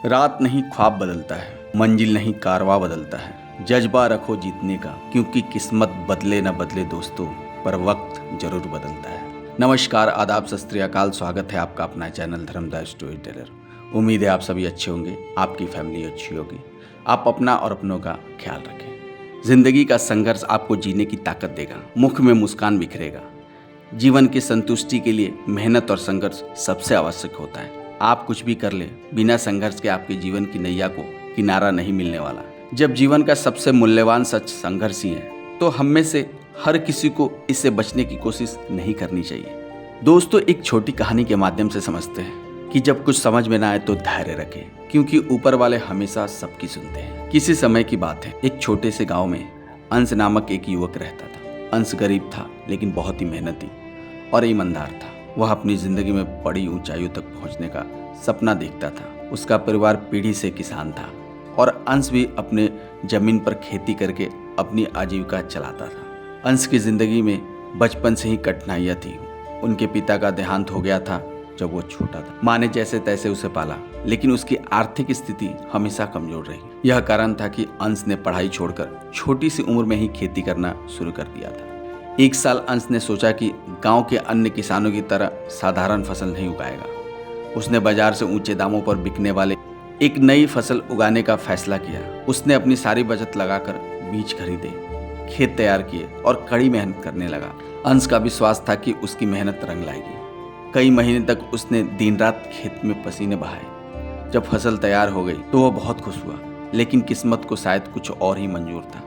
रात नहीं ख्वाब बदलता है, मंजिल नहीं कारवां बदलता है। जज्बा रखो जीतने का, क्योंकि किस्मत बदले न बदले दोस्तों, पर वक्त जरूर बदलता है। नमस्कार, आदाब, सत श्री अकाल। स्वागत है आपका अपना चैनल धर्म द स्टोरी टेलर। उम्मीद है आप सभी अच्छे होंगे, आपकी फैमिली अच्छी होगी, आप अपना और अपनों का ख्याल रखें। जिंदगी का संघर्ष आपको जीने की ताकत देगा, मुख में मुस्कान बिखरेगा। जीवन की संतुष्टि के लिए मेहनत और संघर्ष सबसे आवश्यक होता है। आप कुछ भी कर ले, बिना संघर्ष के आपके जीवन की नैया को किनारा नहीं मिलने वाला। जब जीवन का सबसे मूल्यवान सच संघर्ष ही है, तो हम में से हर किसी को इससे बचने की कोशिश नहीं करनी चाहिए। दोस्तों, एक छोटी कहानी के माध्यम से समझते हैं कि जब कुछ समझ में ना आए तो धैर्य रखें, क्योंकि ऊपर वाले हमेशा सबकी सुनते हैं। किसी समय की बात है, एक छोटे से गाँव में अंश नामक एक युवक रहता था। अंश गरीब था, लेकिन बहुत ही मेहनती और ईमानदार था। वह अपनी जिंदगी में बड़ी ऊंचाइयों तक पहुंचने का सपना देखता था। उसका परिवार पीढ़ी से किसान था और अंश भी अपने जमीन पर खेती करके अपनी आजीविका चलाता था। अंश की जिंदगी में बचपन से ही कठिनाइयाँ थी। उनके पिता का देहांत हो गया था जब वो छोटा था। माँ ने जैसे तैसे उसे पाला, लेकिन उसकी आर्थिक स्थिति हमेशा कमजोर रही। यह कारण था कि अंश ने पढ़ाई छोड़कर छोटी सी उम्र में ही खेती करना शुरू कर दिया था। एक साल अंश ने सोचा कि गांव के अन्य किसानों की तरह साधारण फसल नहीं उगाएगा। उसने बाजार से ऊंचे दामों पर बिकने वाले एक नई फसल उगाने का फैसला किया। उसने अपनी सारी बचत लगाकर बीज खरीदे, खेत तैयार किए और कड़ी मेहनत करने लगा। अंश का विश्वास था कि उसकी मेहनत रंग लाएगी। कई महीने तक उसने दिन रात खेत में पसीने बहाए। जब फसल तैयार हो गई तो वह बहुत खुश हुआ, लेकिन किस्मत को शायद कुछ और ही मंजूर था।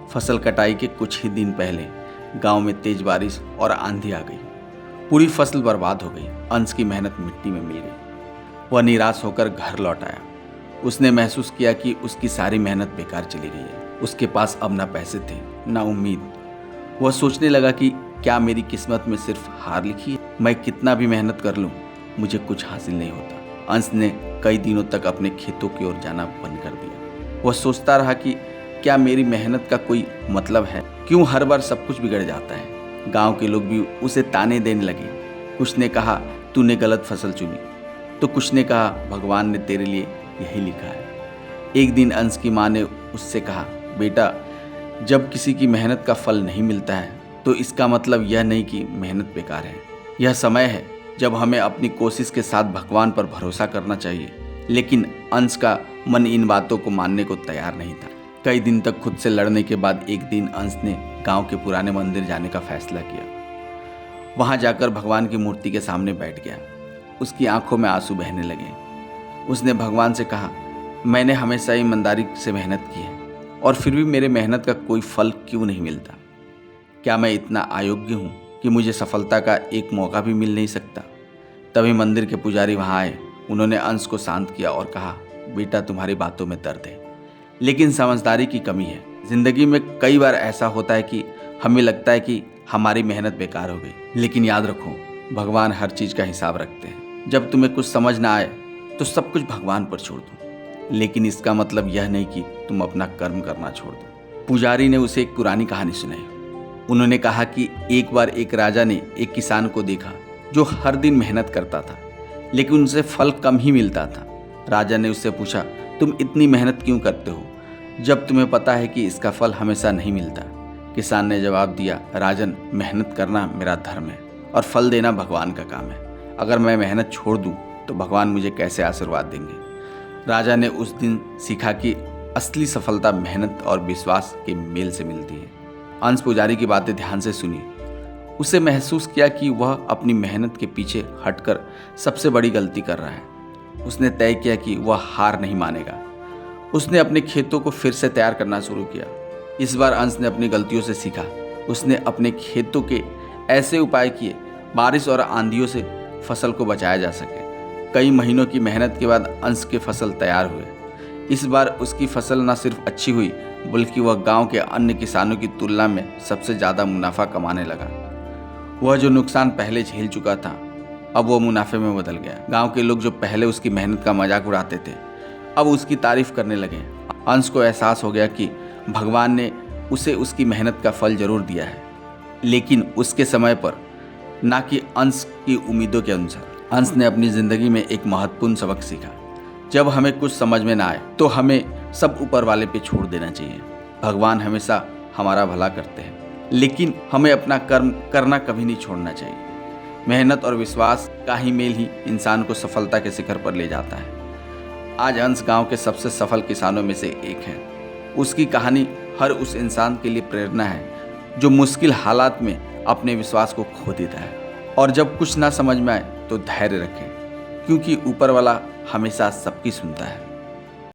फसल कटाई के कुछ ही दिन पहले गांव में तेज बारिश और आंधी आ गई। पूरी फसल बर्बाद हो गई। अंश की मेहनत मिट्टी में मिल गई। वह निराश होकर घर लौट आया। उसने महसूस किया कि उसकी सारी मेहनत बेकार चली गई है। उसके पास अब ना पैसे थे, ना उम्मीद। वह सोचने लगा कि क्या मेरी किस्मत में सिर्फ हार लिखी है? मैं कितना भी मेहनत कर लूं, मुझे कुछ हासिल नहीं होता। अंश ने कई दिनों तक अपने खेतों की ओर जाना बंद कर दिया। वह सोचता रहा कि क्या मेरी मेहनत का कोई मतलब है? क्यों हर बार सब कुछ बिगड़ जाता है? गांव के लोग भी उसे ताने देने लगे। कुछ ने कहा तूने गलत फसल चुनी, तो कुछ ने कहा भगवान ने तेरे लिए यही लिखा है। एक दिन अंश की माँ ने उससे कहा, बेटा, जब किसी की मेहनत का फल नहीं मिलता है तो इसका मतलब यह नहीं कि मेहनत बेकार है। यह समय है जब हमें अपनी कोशिश के साथ भगवान पर भरोसा करना चाहिए। लेकिन अंश का मन इन बातों को मानने को तैयार नहीं था। कई दिन तक खुद से लड़ने के बाद एक दिन अंश ने गांव के पुराने मंदिर जाने का फैसला किया। वहां जाकर भगवान की मूर्ति के सामने बैठ गया। उसकी आंखों में आंसू बहने लगे। उसने भगवान से कहा, मैंने हमेशा ईमानदारी से मेहनत की है और फिर भी मेरे मेहनत का कोई फल क्यों नहीं मिलता? क्या मैं इतना अयोग्य हूँ कि मुझे सफलता का एक मौका भी मिल नहीं सकता? तभी मंदिर के पुजारी वहाँ आए। उन्होंने अंश को शांत किया और कहा, बेटा, तुम्हारी बातों में दर्द है, लेकिन समझदारी की कमी है। जिंदगी में कई बार ऐसा होता है कि हमें लगता है कि हमारी मेहनत बेकार हो गई, लेकिन याद रखो, भगवान हर चीज़ का हिसाब रखते हैं। जब तुम्हें कुछ समझ ना आए तो सब कुछ भगवान पर छोड़ दो, लेकिन इसका मतलब यह नहीं कि तुम अपना कर्म करना छोड़ दो। पुजारी ने उसे एक पुरानी कहानी सुनाई। उन्होंने कहा कि एक बार एक राजा ने एक किसान को देखा जो हर दिन मेहनत करता था, लेकिन उनसे फल कम ही मिलता था। राजा ने उससे पूछा, तुम इतनी मेहनत क्यों करते हो जब तुम्हें पता है कि इसका फल हमेशा नहीं मिलता? किसान ने जवाब दिया, राजन, मेहनत करना मेरा धर्म है और फल देना भगवान का काम है। अगर मैं मेहनत छोड़ दूं तो भगवान मुझे कैसे आशीर्वाद देंगे? राजा ने उस दिन सीखा कि असली सफलता मेहनत और विश्वास के मेल से मिलती है। अंश पुजारी की बातें ध्यान से सुनी। उसे महसूस किया कि वह अपनी मेहनत के पीछे हटकर सबसे बड़ी गलती कर रहा है। उसने तय किया कि वह हार नहीं मानेगा। उसने अपने खेतों को फिर से तैयार करना शुरू किया। इस बार अंश ने अपनी गलतियों से सीखा। उसने अपने खेतों के ऐसे उपाय किए बारिश और आंधियों से फसल को बचाया जा सके। कई महीनों की मेहनत के बाद अंश के फसल तैयार हुए। इस बार उसकी फसल न सिर्फ अच्छी हुई, बल्कि वह गांव के अन्य किसानों की तुलना में सबसे ज़्यादा मुनाफा कमाने लगा। वह जो नुकसान पहले झेल चुका था, अब वह मुनाफे में बदल गया। गांव के लोग जो पहले उसकी मेहनत का मजाक उड़ाते थे, अब उसकी तारीफ करने लगे। अंश को एहसास हो गया कि भगवान ने उसे उसकी मेहनत का फल जरूर दिया है, लेकिन उसके समय पर, ना कि अंश की उम्मीदों के अनुसार। अंश ने अपनी जिंदगी में एक महत्वपूर्ण सबक सीखा। जब हमें कुछ समझ में ना आए तो हमें सब ऊपर वाले पे छोड़ देना चाहिए। भगवान हमेशा हमारा भला करते हैं, लेकिन हमें अपना कर्म करना कभी नहीं छोड़ना चाहिए। मेहनत और विश्वास का ही मेल ही इंसान को सफलता के शिखर पर ले जाता है। आज अंश गांव के सबसे सफल किसानों में से एक है। उसकी कहानी हर उस इंसान के लिए प्रेरणा है जो मुश्किल हालात में अपने विश्वास को खो देता है और जब कुछ ना समझ में आए तो धैर्य रखे, क्योंकि ऊपर वाला हमेशा सबकी सुनता है।